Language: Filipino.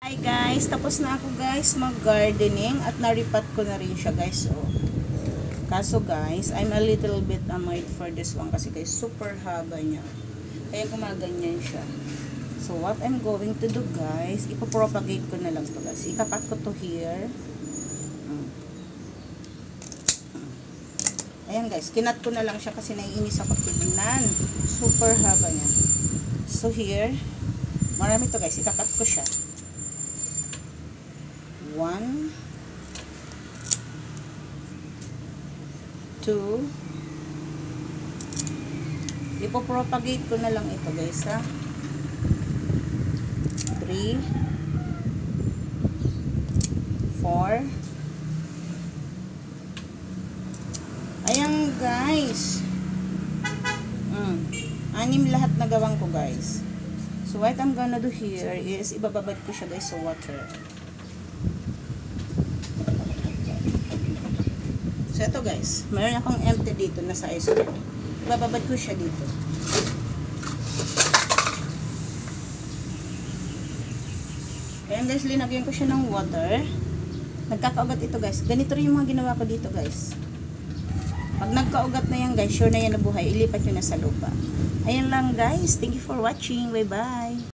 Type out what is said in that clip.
Hi guys, tapos na ako guys mag-gardening at naripat ko na rin siya guys. Oh. Kaso guys, I'm a little bit annoyed for this one kasi guys super haba niya. Kaya gumaganyan siya. So what I'm going to do guys, ipopropagate ko na lang to guys. Ikakat ko to here. Ayan guys, kinat ko na lang siya kasi naiinis ako tignan. Super haba niya. So here, marami to guys, ikakat ko siya. 1 2 ipopropagate ko na lang ito guys ha. 3 4 ayan guys. 6 lahat na gawang ko guys. So what I'm gonna do here is ibababad ko siya guys sa water. So, ito guys, mayroon akong empty dito na size ko. Bababad ko siya dito. Ayan guys, linagyan ko siya ng water. Nagkakaugat ito guys. Ganito rin yung mga ginawa ko dito guys. Pag nagkaugat na yan guys, sure na yan nabuhay. Ilipat nyo na sa lupa. Ayan lang guys. Thank you for watching. Bye bye.